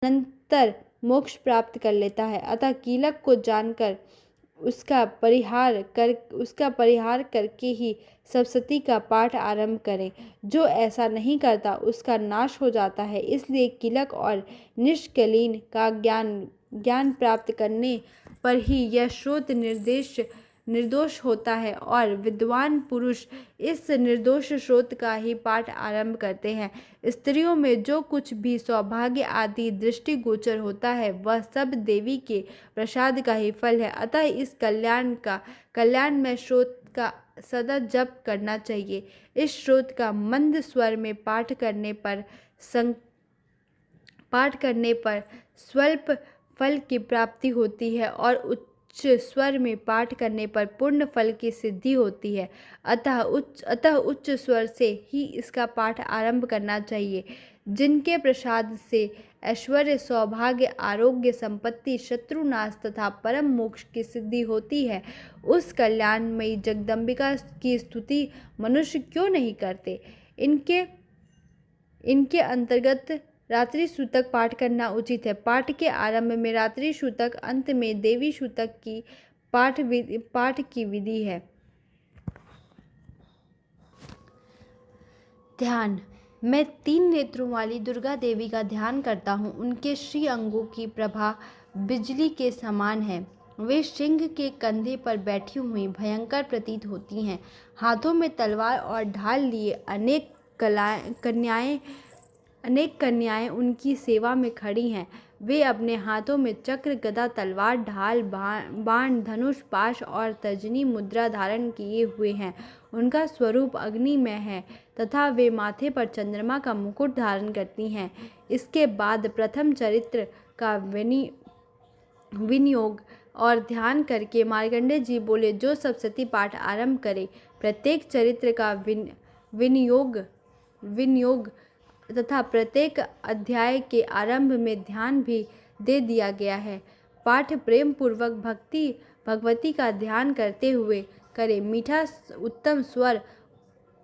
अनंतर मोक्ष प्राप्त कर लेता है। अतः कीलक को जानकर उसका परिहार करके ही सप्तशती का पाठ आरंभ करें। जो ऐसा नहीं करता उसका नाश हो जाता है। इसलिए कीलक और निष्कलीन का ज्ञान प्राप्त करने पर ही यह श्रोत निर्दोष होता है और विद्वान पुरुष इस निर्दोष श्रोत का ही पाठ आरंभ करते हैं। स्त्रियों में जो कुछ भी सौभाग्य आदि दृष्टिगोचर होता है वह सब देवी के प्रसाद का ही फल है। अतः इस कल्याणमय श्रोत का सदा जप करना चाहिए। इस श्रोत का मंद स्वर में पाठ करने पर स्वल्प फल की प्राप्ति होती है और उच्च स्वर में पाठ करने पर पूर्ण फल की सिद्धि होती है। अतः उच्च स्वर से ही इसका पाठ आरंभ करना चाहिए। जिनके प्रसाद से ऐश्वर्य, सौभाग्य, आरोग्य, संपत्ति, शत्रुनाश तथा परम मोक्ष की सिद्धि होती है, उस कल्याणमयी जगदम्बिका की स्तुति मनुष्य क्यों नहीं करते। इनके अंतर्गत रात्रि सूतक पाठ करना उचित है। पाठ के आरंभ में रात्रि सूतक, अंत में देवी सूतक की पाठ की विधि है। ध्यान। मैं 3 नेत्रों वाली दुर्गा देवी का ध्यान करता हूँ। उनके श्री अंगों की प्रभा बिजली के समान है। वे सिंह के कंधे पर बैठी हुई भयंकर प्रतीत होती हैं। हाथों में तलवार और ढाल लिए अनेक कन्याएं उनकी सेवा में खड़ी हैं। वे अपने हाथों में चक्र, गदा, तलवार, ढाल, बाण, धनुष, पाश और तर्जनी मुद्रा धारण किए हुए हैं। उनका स्वरूप अग्निमय है तथा वे माथे पर चंद्रमा का मुकुट धारण करती हैं। इसके बाद प्रथम चरित्र का विनियोग और ध्यान करके मार्कंडेय जी बोले, जो सप्तशती पाठ आरंभ करे। प्रत्येक चरित्र का विनियोग तथा प्रत्येक अध्याय के आरंभ में ध्यान भी दे दिया गया है। पाठ प्रेम पूर्वक भगवती का ध्यान करते हुए करें। मीठा उत्तम स्वर,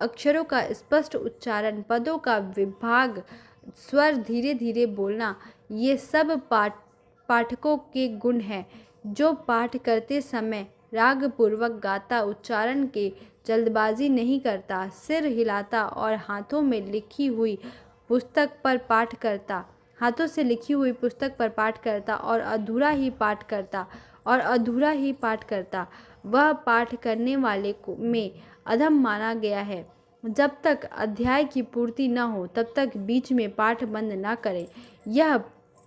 अक्षरों का स्पष्ट उच्चारण, पदों का विभाग, स्वर धीरे धीरे बोलना, ये सब पाठकों के गुण हैं। जो पाठ करते समय राग पूर्वक गाता, उच्चारण के जल्दबाजी नहीं करता, सिर हिलाता और हाथों से लिखी हुई पुस्तक पर पाठ करता और अधूरा ही पाठ करता, वह पाठ करने वाले में अधम माना गया है। जब तक अध्याय की पूर्ति न हो तब तक बीच में पाठ बंद न करें। यह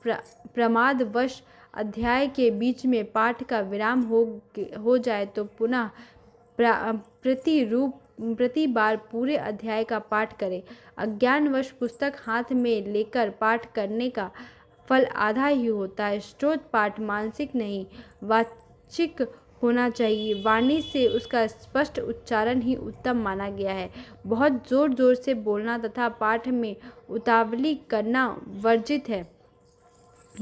प्रमादवश अध्याय के बीच में पाठ का विराम हो जाए तो पुनः प्रति बार पूरे अध्याय का पाठ करें। अज्ञानवश पुस्तक हाथ में लेकर पाठ करने का फल आधा ही होता है। स्तोत्र पाठ मानसिक नहीं, वाचिक होना चाहिए। वाणी से उसका स्पष्ट उच्चारण ही उत्तम माना गया है। बहुत जोर जोर से बोलना तथा पाठ में उतावली करना वर्जित है।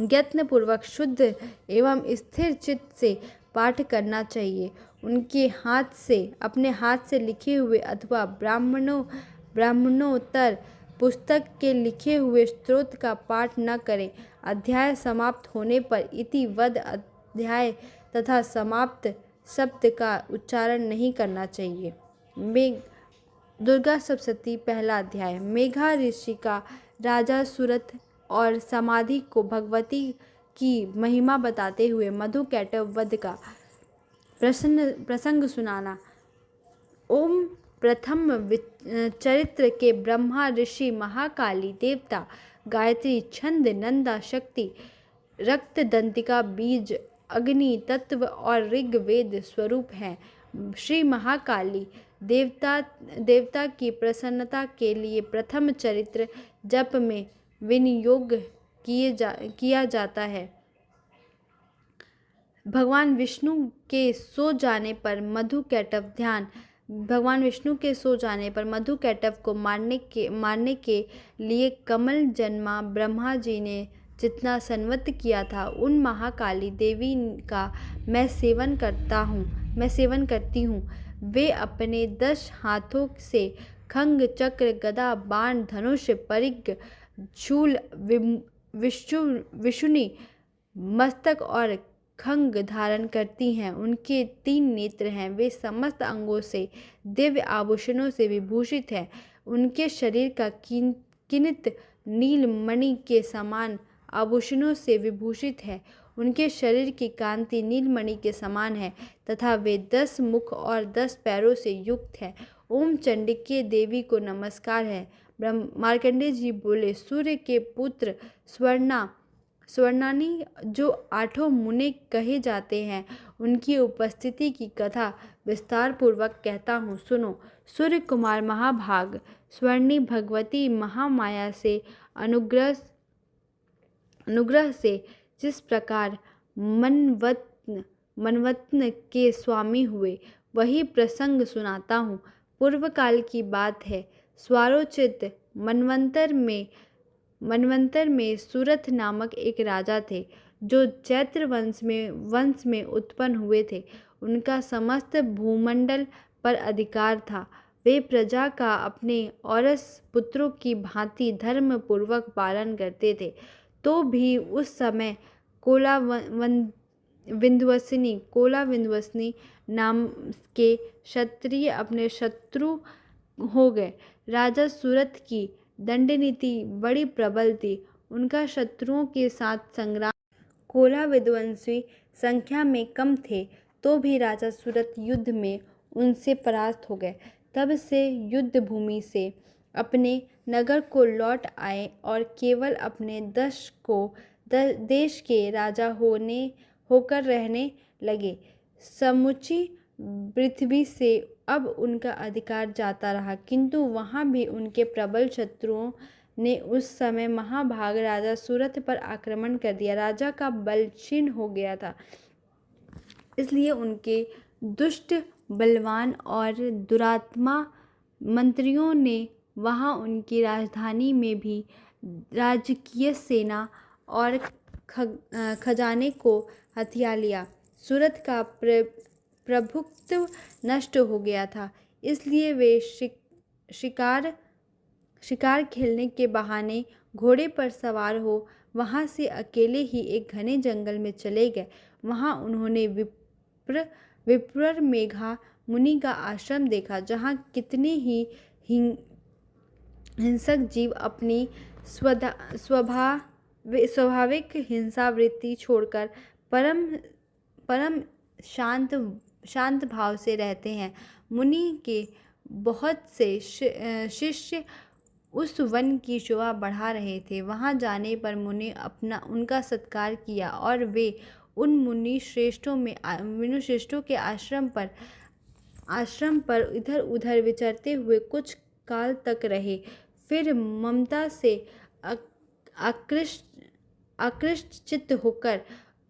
यत्नपूर्वक शुद्ध एवं स्थिर चित्त से पाठ करना चाहिए। अपने हाथ से लिखे हुए अथवा ब्राह्मणोत्तर पुस्तक के लिखे हुए स्तोत्र का पाठ न करें। अध्याय समाप्त होने पर इति वद अध्याय तथा समाप्त शब्द का उच्चारण नहीं करना चाहिए। दुर्गा सप्तशती पहला अध्याय। मेघा ऋषि का राजा सुरथ और समाधि को भगवती की महिमा बताते हुए मधु कैटव वध का प्रसंग सुनाना। ओम प्रथम चरित्र के ब्रह्मा, ऋषि, महाकाली, देवता, गायत्री, छंद, नंदा, शक्ति, रक्त दंतिका, बीज, अग्नि तत्व और ऋग्वेद स्वरूप हैं। श्री महाकाली देवता की प्रसन्नता के लिए प्रथम चरित्र जप में विनियोग किया जाता है। भगवान विष्णु के सो जाने पर मधु कैटव ध्यान। भगवान विष्णु के सो जाने पर मधु कैटव को मारने के लिए कमल जन्मा ब्रह्मा जी ने जितना संवत किया था, उन महाकाली देवी का मैं सेवन करती हूँ। वे अपने 10 हाथों से खंग, चक्र, गदा, बाण, धनुष, परिघ, शूल, विषुनी मस्तक और खंग धारण करती हैं। उनके 3 नेत्र हैं। वे समस्त अंगों से दिव्य आभूषणों से विभूषित हैं। उनके शरीर का किनित नीलमणि के समान आभूषणों से विभूषित है। उनके शरीर की कांति नीलमणि के समान है तथा वे 10 मुख और 10 पैरों से युक्त है। ओम चंडिके देवी को नमस्कार है। मार्कंडेय जी बोले, सूर्य के पुत्र स्वर्णानी जो 8 मुनि कहे जाते हैं, उनकी उपस्थिति की कथा विस्तार पूर्वक कहता हूँ, सुनो। सूर्य कुमार महाभाग स्वर्णी भगवती महामाया से अनुग्रह से जिस प्रकार मनवत्न के स्वामी हुए, वही प्रसंग सुनाता हूँ। पूर्व काल की बात है। स्वारोचित मनवंतर में सूरथ नामक एक राजा थे, जो चैत्र वंश में उत्पन्न हुए थे। उनका समस्त भूमंडल पर अधिकार था। वे प्रजा का अपने औरस पुत्रों की भांति धर्म पूर्वक पालन करते थे। तो भी उस समय कोला विंध्यवासिनी नाम के क्षत्रिय अपने शत्रु हो गए। राजा सूरथ की दंडनीति बड़ी प्रबल थी। उनका शत्रुओं के साथ संग्राम। कोला विध्वंसी संख्या में कम थे, तो भी राजा सूरथ युद्ध में उनसे परास्त हो गए। तब से युद्ध भूमि से अपने नगर को लौट आए और केवल अपने देश के राजा होकर रहने लगे। समुची पृथ्वी से अब उनका अधिकार जाता रहा, किंतु वहाँ भी उनके प्रबल शत्रुओं ने उस समय महाभाग राजा सूरथ पर आक्रमण कर दिया। राजा का बल क्षीण हो गया था, इसलिए उनके दुष्ट, बलवान और दुरात्मा मंत्रियों ने वहाँ उनकी राजधानी में भी राजकीय सेना और खजाने को हथिया लिया। सूरत का प्रभुत्व नष्ट हो गया था, इसलिए वे शिकार खेलने के बहाने घोड़े पर सवार हो वहाँ से अकेले ही एक घने जंगल में चले गए। वहाँ उन्होंने विप्र मेघा मुनि का आश्रम देखा, जहाँ कितने ही हिंसक जीव अपनी स्वाभाविक हिंसा वृत्ति छोड़कर परम शांत भाव से रहते हैं। मुनि के बहुत से शिष्य उस वन की शोभा बढ़ा रहे थे। वहां जाने पर मुनि उनका सत्कार किया और वे उन मुनि श्रेष्ठों के आश्रम पर इधर उधर विचरते हुए कुछ काल तक रहे। फिर ममता से आकृष्ट चित्त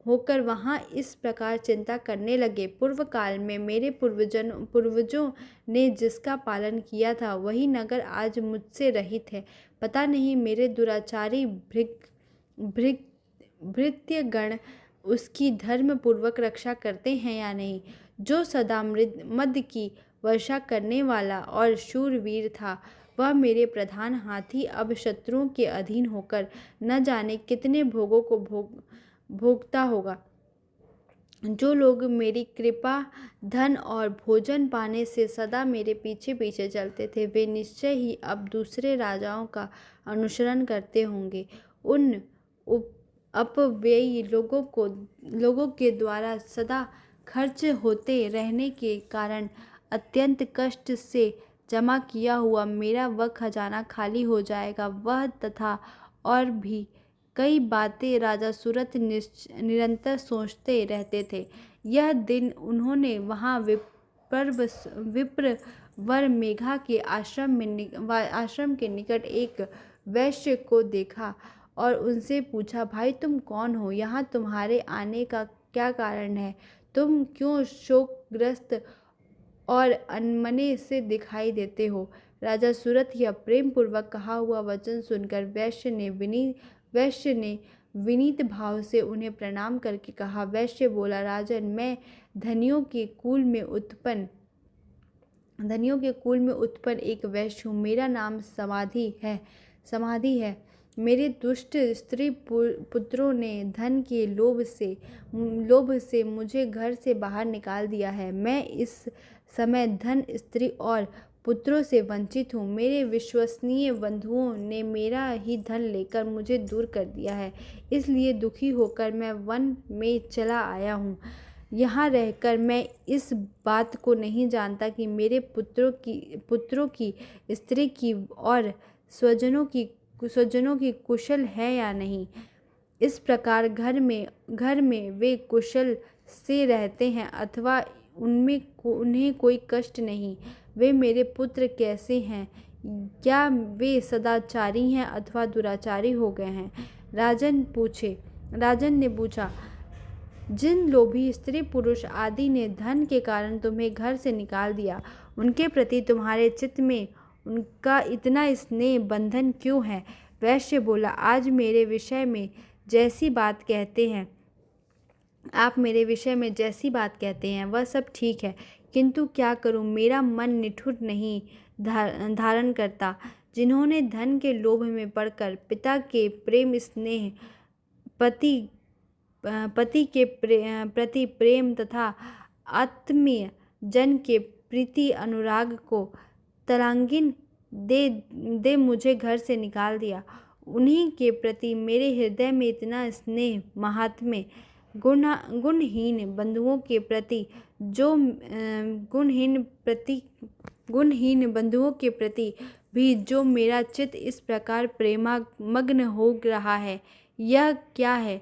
होकर वहाँ इस प्रकार चिंता करने लगे, पूर्व काल में मेरे पूर्वजों ने जिसका पालन किया था, वही नगर आज मुझसे रहित है। पता नहीं मेरे दुराचारी भृत्यगण उसकी धर्म पूर्वक रक्षा करते हैं या नहीं। जो सदा मद की वर्षा करने वाला और शूरवीर था, वह मेरे प्रधान हाथी अब शत्रुओं के अधीन होकर न जाने कितने भोगों को भोगता होगा। जो लोग मेरी कृपा, धन और भोजन पाने से सदा मेरे पीछे पीछे चलते थे, वे निश्चय ही अब दूसरे राजाओं का अनुसरण करते होंगे। उन अपव्ययी लोगों के द्वारा सदा खर्च होते रहने के कारण अत्यंत कष्ट से जमा किया हुआ मेरा वह खजाना खाली हो जाएगा। वह तथा और भी कई बातें राजा सूरथ निरंतर सोचते रहते थे। यह दिन उन्होंने वहाँ विप्र वर मेघा के आश्रम के निकट एक वैश्य को देखा और उनसे पूछा, भाई तुम कौन हो? यहाँ तुम्हारे आने का क्या कारण है? तुम क्यों शोकग्रस्त और अनमने से दिखाई देते हो? राजा सूरथ यह प्रेम पूर्वक कहा हुआ वचन सुनकर वैश्य ने विनीत भाव से उन्हें प्रणाम करके कहा। वैश्य बोला, राजन, मैं धनियों के कुल में उत्पन्न एक वैश्य हूँ। मेरा नाम समाधि है। मेरे दुष्ट स्त्री पुत्रों ने धन के लोभ से मुझे घर से बाहर निकाल दिया है। मैं इस समय धन, स्त्री और पुत्रों से वंचित हूँ। मेरे विश्वसनीय बंधुओं ने मेरा ही धन लेकर मुझे दूर कर दिया है, इसलिए दुखी होकर मैं वन में चला आया हूँ। यहाँ रहकर मैं इस बात को नहीं जानता कि मेरे पुत्रों की, स्त्री की और स्वजनों की कुशल है या नहीं। इस प्रकार घर में वे कुशल से रहते हैं अथवा उन्हें कोई कष्ट नहीं। वे मेरे पुत्र कैसे हैं? क्या वे सदाचारी हैं अथवा दुराचारी हो गए हैं? राजन ने पूछा, जिन लोभी स्त्री पुरुष आदि ने धन के कारण तुम्हें घर से निकाल दिया, उनके प्रति तुम्हारे चित्त में उनका इतना स्नेह बंधन क्यों है? वैश्य बोला, आज मेरे विषय में जैसी बात कहते हैं, आप मेरे विषय में जैसी बात कहते हैं वह सब ठीक है, किंतु क्या करूं, मेरा मन निठुर नहीं धारण करता। जिन्होंने धन के लोभ में पड़कर पिता के प्रेम स्नेह, पति के प्रति प्रेम तथा आत्मीय जन के प्रीति अनुराग को तलांगिन दे मुझे घर से निकाल दिया, उन्हीं के प्रति मेरे हृदय में इतना स्नेह महात्म्य गुणहीन बंधुओं के प्रति भी जो मेरा चित्त इस प्रकार प्रेमामग्न हो रहा है, यह क्या है?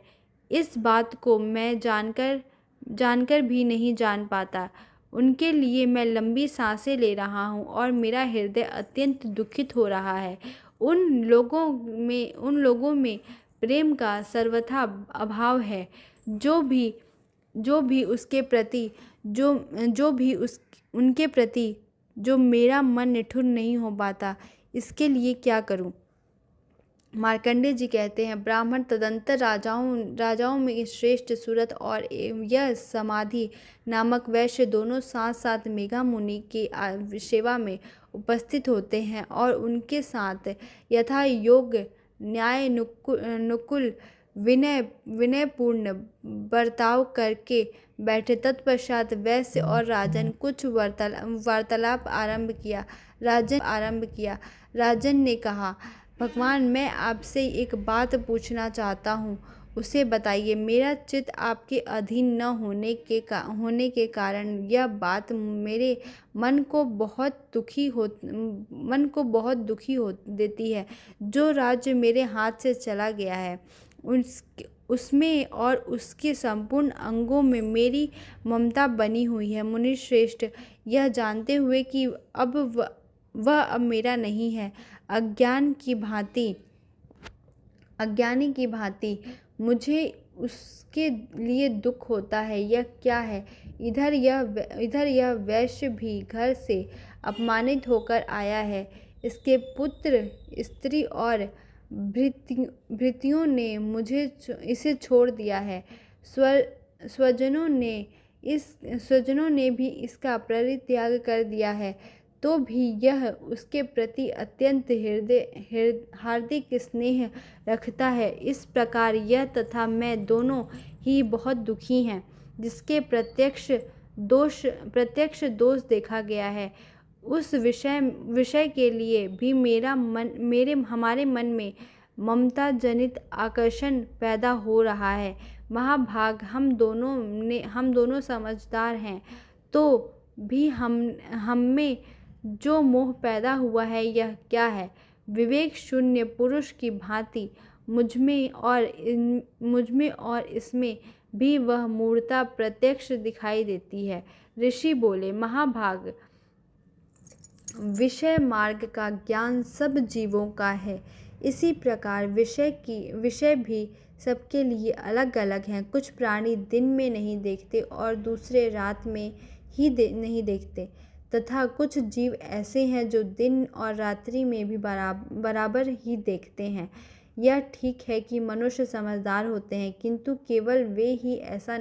इस बात को मैं जानकर भी नहीं जान पाता। उनके लिए मैं लंबी सांसें ले रहा हूँ और मेरा हृदय अत्यंत दुखित हो रहा है। उन लोगों में प्रेम का सर्वथा अभाव है, जो भी उनके प्रति जो मेरा मन निठुर नहीं हो पाता, इसके लिए क्या करूं? मार्कंडेय जी कहते हैं, ब्राह्मण तदंतर राजाओं में श्रेष्ठ सुरथ और यह समाधि नामक वैश्य दोनों साथ साथ मेघा मुनि की सेवा में उपस्थित होते हैं और उनके साथ यथा योग न्याय नुकुल विनयपूर्ण बर्ताव करके बैठे। तत्पश्चात वैश्य और राजन कुछ वार्तालाप आरंभ किया। राजन ने कहा, भगवान, मैं आपसे एक बात पूछना चाहता हूँ, उसे बताइए। मेरा चित्त आपके अधीन न होने के कारण यह बात मेरे मन को बहुत दुखी हो देती है। जो राज्य मेरे हाथ से चला गया है, उसमें और उसके संपूर्ण अंगों में मेरी ममता बनी हुई है। मुनिश्रेष्ठ, यह जानते हुए कि वह अब मेरा नहीं है, अज्ञानी की भांति मुझे उसके लिए दुख होता है। यह क्या है? इधर यह वैश्य भी घर से अपमानित होकर आया है। इसके पुत्र, स्त्री और भृत्यों ने इसे छोड़ दिया है। स्वजनों ने भी इसका परित्याग कर दिया है, तो भी यह उसके प्रति अत्यंत हार्दिक स्नेह रखता है। इस प्रकार यह तथा मैं दोनों ही बहुत दुखी हैं। जिसके प्रत्यक्ष दोष देखा गया है, उस विषय के लिए भी हमारे मन में ममता जनित आकर्षण पैदा हो रहा है। महाभाग, हम दोनों समझदार हैं, तो भी हम में जो मोह पैदा हुआ है, यह क्या है? विवेक शून्य पुरुष की भांति मुझमें और इसमें भी वह मूढ़ता प्रत्यक्ष दिखाई देती है। ऋषि बोले, महाभाग, विषय मार्ग का ज्ञान सब जीवों का है। इसी प्रकार विषय भी सबके लिए अलग अलग हैं। कुछ प्राणी दिन में नहीं देखते और दूसरे रात में ही नहीं देखते, तथा कुछ जीव ऐसे हैं जो दिन और रात्रि में भी बराबर ही देखते हैं। यह ठीक है कि मनुष्य समझदार होते हैं, किंतु केवल वे ही ऐसे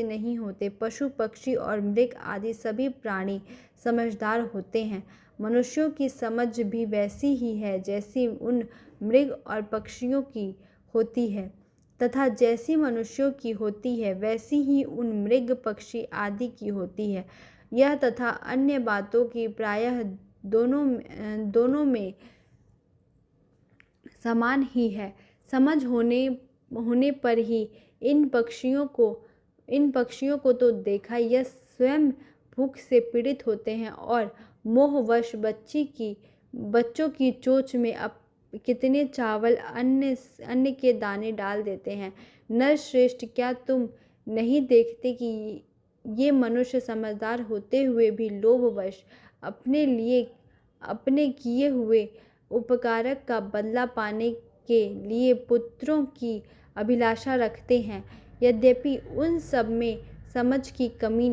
नहीं होते। पशु, पक्षी और मृग आदि सभी प्राणी समझदार होते हैं। मनुष्यों की समझ भी वैसी ही है जैसी उन मृग और पक्षियों की होती है, तथा जैसी मनुष्यों की होती है वैसी ही उन मृग पक्षी आदि की होती है। यह तथा अन्य बातों की प्रायः दोनों में समान ही है। समझ होने पर ही इन पक्षियों को तो देखा, यह स्वयं भूख से पीड़ित होते हैं और मोहवश बच्चों की चोंच में कितने चावल अन्न के दाने डाल देते हैं। नरश्रेष्ठ, क्या तुम नहीं देखते कि ये मनुष्य समझदार होते हुए भी लोभवश अपने किए हुए उपकारक का बदला पाने के लिए पुत्रों की अभिलाषा रखते हैं। यद्यपि उन सब में समझ की कमी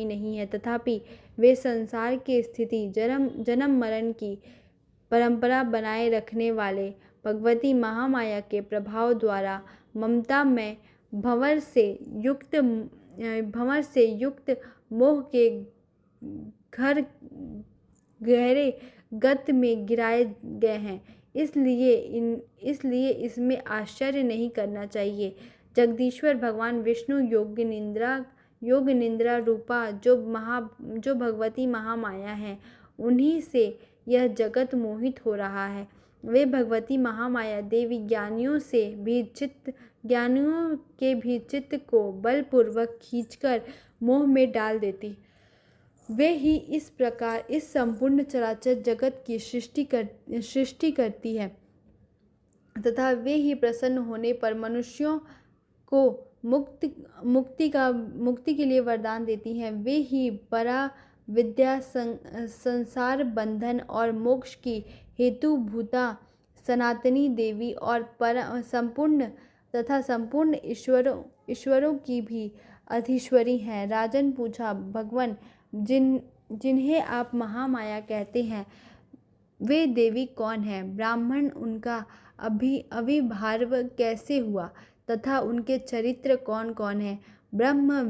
नहीं है, तथापि वे संसार की स्थिति, जन्म मरण की परंपरा बनाए रखने वाले भगवती महामाया के प्रभाव द्वारा ममता में भंवर से युक्त मोह के गहरे गत में गिराए गए हैं। इसलिए इसमें आश्चर्य नहीं करना चाहिए। जगदीश्वर भगवान विष्णु योग निद्रा रूपा जो भगवती महामाया है, उन्हीं से यह जगत मोहित हो रहा है। वे भगवती महामाया देवी ज्ञानियों के भी चित्त को बलपूर्वक खींचकर मोह में डाल देती। वे ही इस प्रकार इस संपूर्ण चराचर जगत की सृष्टि करती है, तथा वे ही प्रसन्न होने पर मनुष्यों को मुक्ति के लिए वरदान देती हैं। वे ही परा विद्या, संसार बंधन और मोक्ष की हेतुभूता सनातनी देवी और संपूर्ण ईश्वरों की भी अधीश्वरी हैं। राजन पूछा, भगवान, जिन्हें आप महामाया कहते हैं, वे देवी कौन हैं? ब्राह्मण उनका आविर्भाव कैसे हुआ तथा उनके चरित्र कौन कौन हैं? ब्रह्म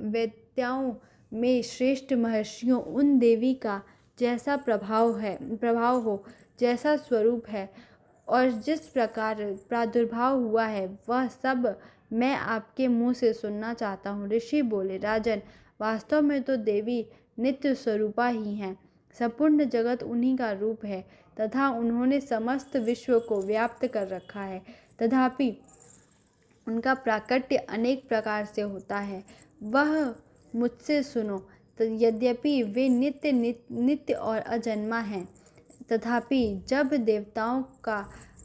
वेत्ताओं में श्रेष्ठ महर्षियों, उन देवी का जैसा प्रभाव हो, जैसा स्वरूप है और जिस प्रकार प्रादुर्भाव हुआ है, वह सब मैं आपके मुँह से सुनना चाहता हूँ। ऋषि बोले, राजन, वास्तव में तो देवी नित्य स्वरूपा ही हैं। संपूर्ण जगत उन्हीं का रूप है तथा उन्होंने समस्त विश्व को व्याप्त कर रखा है। तथापि उनका प्राकट्य अनेक प्रकार से होता है। वह मुझसे सुनो। यद्यपि वे नित्य और अजन्मा हैं, तथापि जब देवताओं का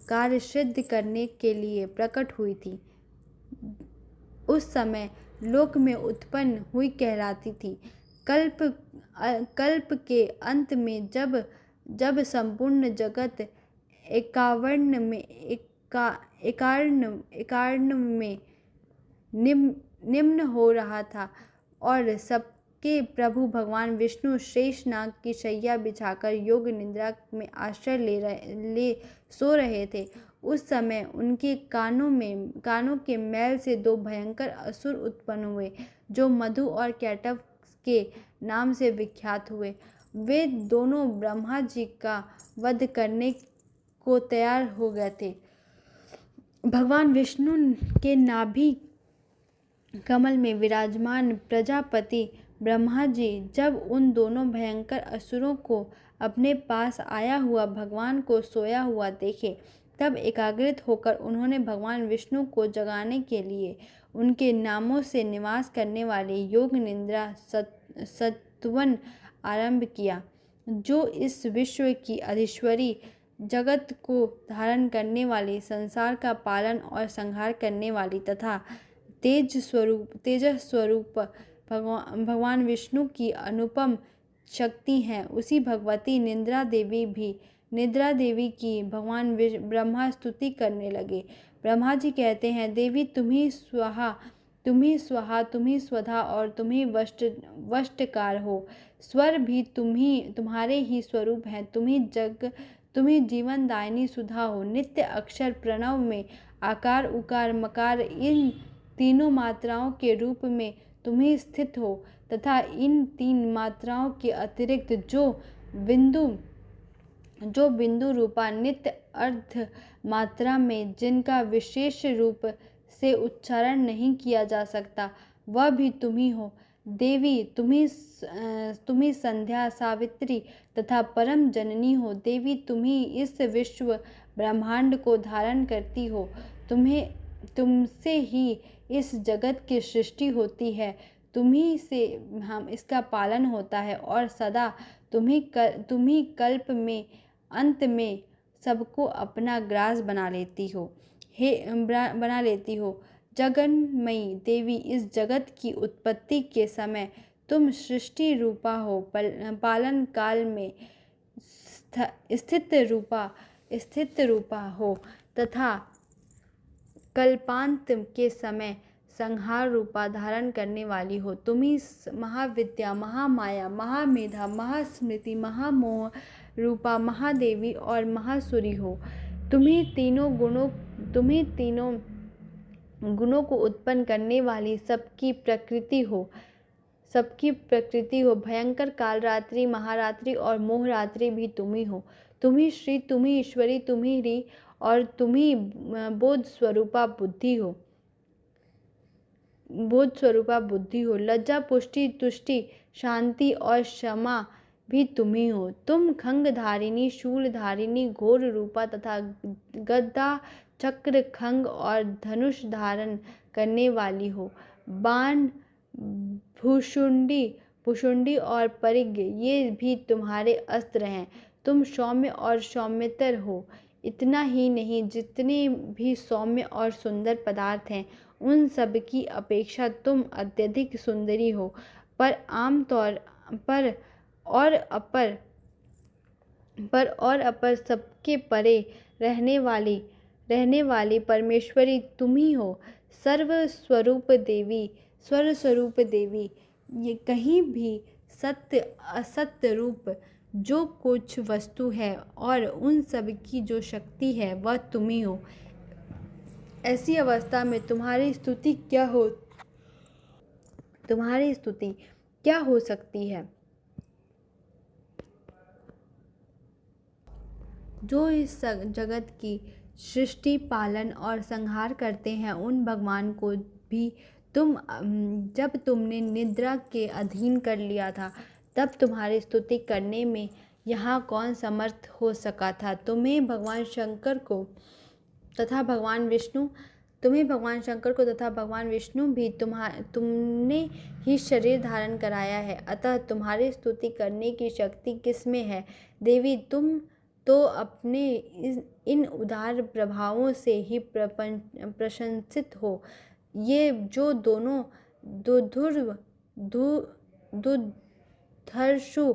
कार्य सिद्ध करने के लिए प्रकट हुई थी, उस समय लोक में उत्पन्न हुई कहलाती थी। कल्प के अंत में जब संपूर्ण जगत एकार्ण में निम्न हो रहा था और सबके प्रभु भगवान विष्णु शेष नाग की शैया बिछाकर योग निद्रा में आश्रय ले सो रहे थे, उस समय उनके कानों के मैल से दो भयंकर असुर उत्पन्न हुए, जो मधु और कैटव के नाम से विख्यात हुए। वे दोनों ब्रह्मा जी का वध करने को तैयार हो गए थे। भगवान विष्णु के नाभि कमल में विराजमान प्रजापति ब्रह्मा जी जब उन दोनों भयंकर असुरों को अपने पास आया हुआ भगवान को सोया हुआ देखे, तब एकाग्रित होकर उन्होंने भगवान विष्णु को जगाने के लिए उनके नामों से निवास करने वाले योग निद्रा सत्वन आरंभ किया, जो इस विश्व की अधीश्वरी, जगत को धारण करने वाली, संसार का पालन और संहार करने वाली तथा तेज स्वरूप भगवान विष्णु की अनुपम शक्ति हैं। उसी भगवती निद्रा देवी की भगवान ब्रह्मा स्तुति करने लगे। ब्रह्मा जी कहते हैं, देवी तुम्ही स्वाहा, तुम्ही स्वधा और तुम्ही वष्टकार हो। स्वर भी तुम्हारे ही स्वरूप हैं। तुम्ही जीवन दायिनी सुधा हो। नित्य अक्षर प्रणव में आकार, उकार, मकार, इन तीनों मात्राओं के रूप में तुम्हें स्थित हो तथा इन 3 मात्राओं के अतिरिक्त जो बिंदु रूपा नित्य अर्ध मात्रा में जिनका विशेष रूप से उच्चारण नहीं किया जा सकता, वह भी तुम्ही हो। देवी, तुम्ही संध्या, सावित्री तथा परम जननी हो। देवी, तुम्ही इस विश्व ब्रह्मांड को धारण करती हो। तुमसे ही इस जगत की सृष्टि होती है, तुम्ही से हम इसका पालन होता है और सदा तुम्ही कल्प में अंत में सबको अपना ग्रास बना लेती हो। जगन्मयी देवी, इस जगत की उत्पत्ति के समय तुम सृष्टि रूपा हो, पालन काल में स्थित रूपा हो तथा कल्पांत के समय संहार रूपा धारण करने वाली हो। तुम्ही महाविद्या, महामाया, महामेधा, महास्मृति, महामोह रूपा महादेवी और महासुरी हो। तुम्ही तीनों गुणों को उत्पन्न करने वाली सबकी प्रकृति हो। भयंकर कालरात्रि, महारात्रि और मोहरात्रि भी तुम्ही हो। तुम्ही श्री, तुम्ही ईश्वरी, तुम्ही री और तुम्ही बोध स्वरूपा बुद्धि हो। लज्जा, पुष्टि, तुष्टि, शांति और क्षमा भी तुम्ही हो। तुम खंग धारिणी, शूल धारिणी, घोर रूपा तथा गदा, चक्र, खंग और धनुष धारण करने वाली हो। बाण, भुशुंडी और परिघ ये भी तुम्हारे अस्त्र हैं। तुम सौम्य और सौम्यतर हो। इतना ही नहीं, जितने भी सौम्य और सुंदर पदार्थ हैं उन सब की अपेक्षा तुम अत्यधिक सुंदरी हो। पर आमतौर पर और अपर सबके परे रहने वाली परमेश्वरी तुम्ही हो। स्वरूप देवी, ये कहीं भी सत्य असत्य रूप जो कुछ वस्तु है और उन सब की जो शक्ति है वह तुम्ही हो। ऐसी अवस्था में तुम्हारी स्तुति क्या हो सकती है? जो इस जगत की सृष्टि, पालन और संहार करते हैं, उन भगवान को भी जब तुमने निद्रा के अधीन कर लिया था, तब तुम्हारी स्तुति करने में यहाँ कौन समर्थ हो सका था? तुम्हें भगवान शंकर को तथा भगवान विष्णु भी तुमने ही शरीर धारण कराया है, अतः तुम्हारी स्तुति करने की शक्ति किसमें है? देवी, तुम तो अपने इन उदार प्रभावों से ही प्रशंसित हो। ये जो दोनों दुर्धर्षु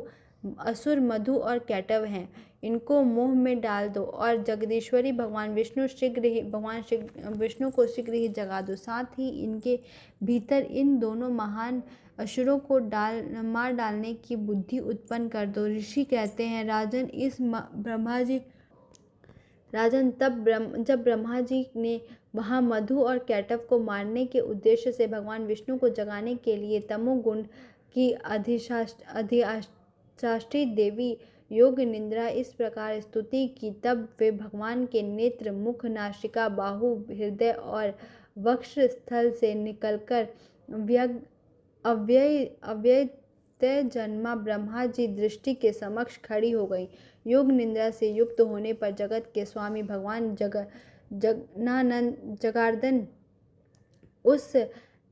असुर मधु और कैटव हैं, इनको मोह में डाल दो और जगदीश्वरी भगवान विष्णु को शीघ्र ही जगा दो। साथ ही इनके भीतर इन दोनों महान असुरों को मार डालने की बुद्धि उत्पन्न कर दो। ऋषि कहते हैं, राजन, जब ब्रह्मा जी ने वहाँ मधु और कैटव को मारने के उद्देश्य से भगवान विष्णु को जगाने के लिए तमोगुण की अधिष्ठात्री देवी योग निद्रा इस प्रकार स्तुति की, तब वे भगवान के नेत्र, मुख, नासिका, बाहु, हृदय और वक्ष स्थल से निकलकर अव्यय जन्मा ब्रह्मा जी दृष्टि के समक्ष खड़ी हो गई। योग निद्रा से युक्त होने पर जगत के स्वामी भगवान जगार्दन उस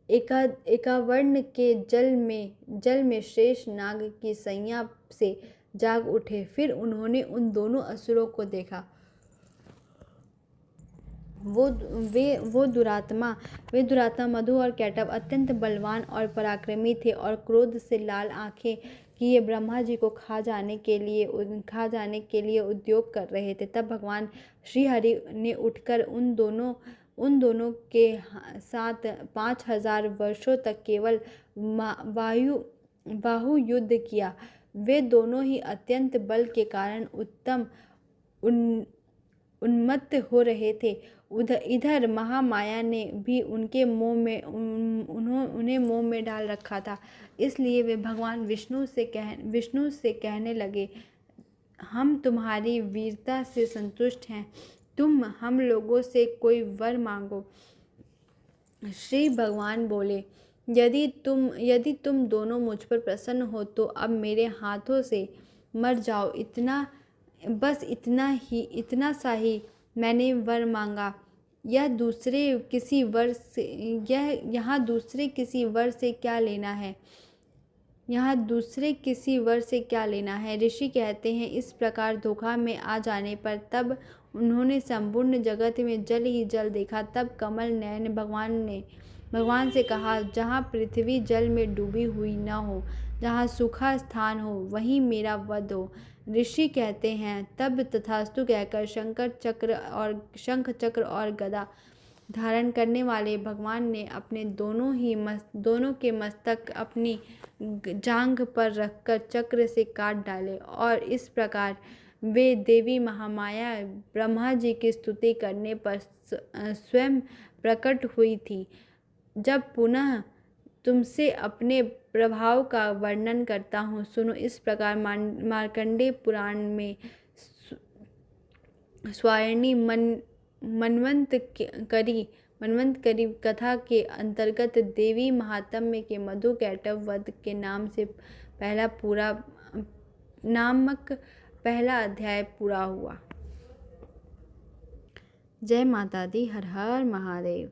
एकावर्ण के जल में शेष नाग की सैया से जाग उठे। फिर उन्होंने उन दोनों असुरों को देखा। वो दुरात्मा मधु और कैटव अत्यंत बलवान और पराक्रमी थे और क्रोध से लाल आंखें किए ब्रह्मा जी को खा जाने के लिए उद्योग कर रहे थे। तब भगवान श्री हरि ने उठकर उन दोनों के साथ 5000 वर्षों तक केवल बाहु युद्ध किया। वे दोनों ही अत्यंत बल के कारण उन्मत्त हो रहे थे। इधर महामाया ने भी उन्हें मोह में डाल रखा था। इसलिए वे भगवान विष्णु से कहने लगे, हम तुम्हारी वीरता से संतुष्ट हैं, तुम हम लोगों से कोई वर मांगो। श्री भगवान बोले, यदि तुम दोनों मुझ पर प्रसन्न हो तो अब मेरे हाथों से मर जाओ। इतना सा ही मैंने वर मांगा। यहाँ दूसरे किसी वर से क्या लेना है। ऋषि कहते हैं, इस प्रकार धोखा में आ जाने पर तब उन्होंने संपूर्ण जगत में जल ही जल देखा। तब कमल नयन भगवान से कहा, जहाँ पृथ्वी जल में डूबी हुई न हो, जहाँ सूखा स्थान हो, वहीं मेरा वध हो। ऋषि कहते हैं, तब तथास्तु कहकर शंख चक्र और गदा धारण करने वाले भगवान ने अपने दोनों के मस्तक अपनी जांघ पर रखकर चक्र से काट डाले। और इस प्रकार वे देवी महामाया ब्रह्मा जी की स्तुति करने पर स्वयं प्रकट हुई थी। जब पुनः तुमसे अपने प्रभाव का वर्णन करता हूँ, सुनो। इस प्रकार मार्कंडेय पुराण में स्वायनी मनवंतकरी कथा के अंतर्गत देवी महात्म्य के मधु कैटभ वध के नामक पहला अध्याय पूरा हुआ। जय माता दी। हर हर महादेव।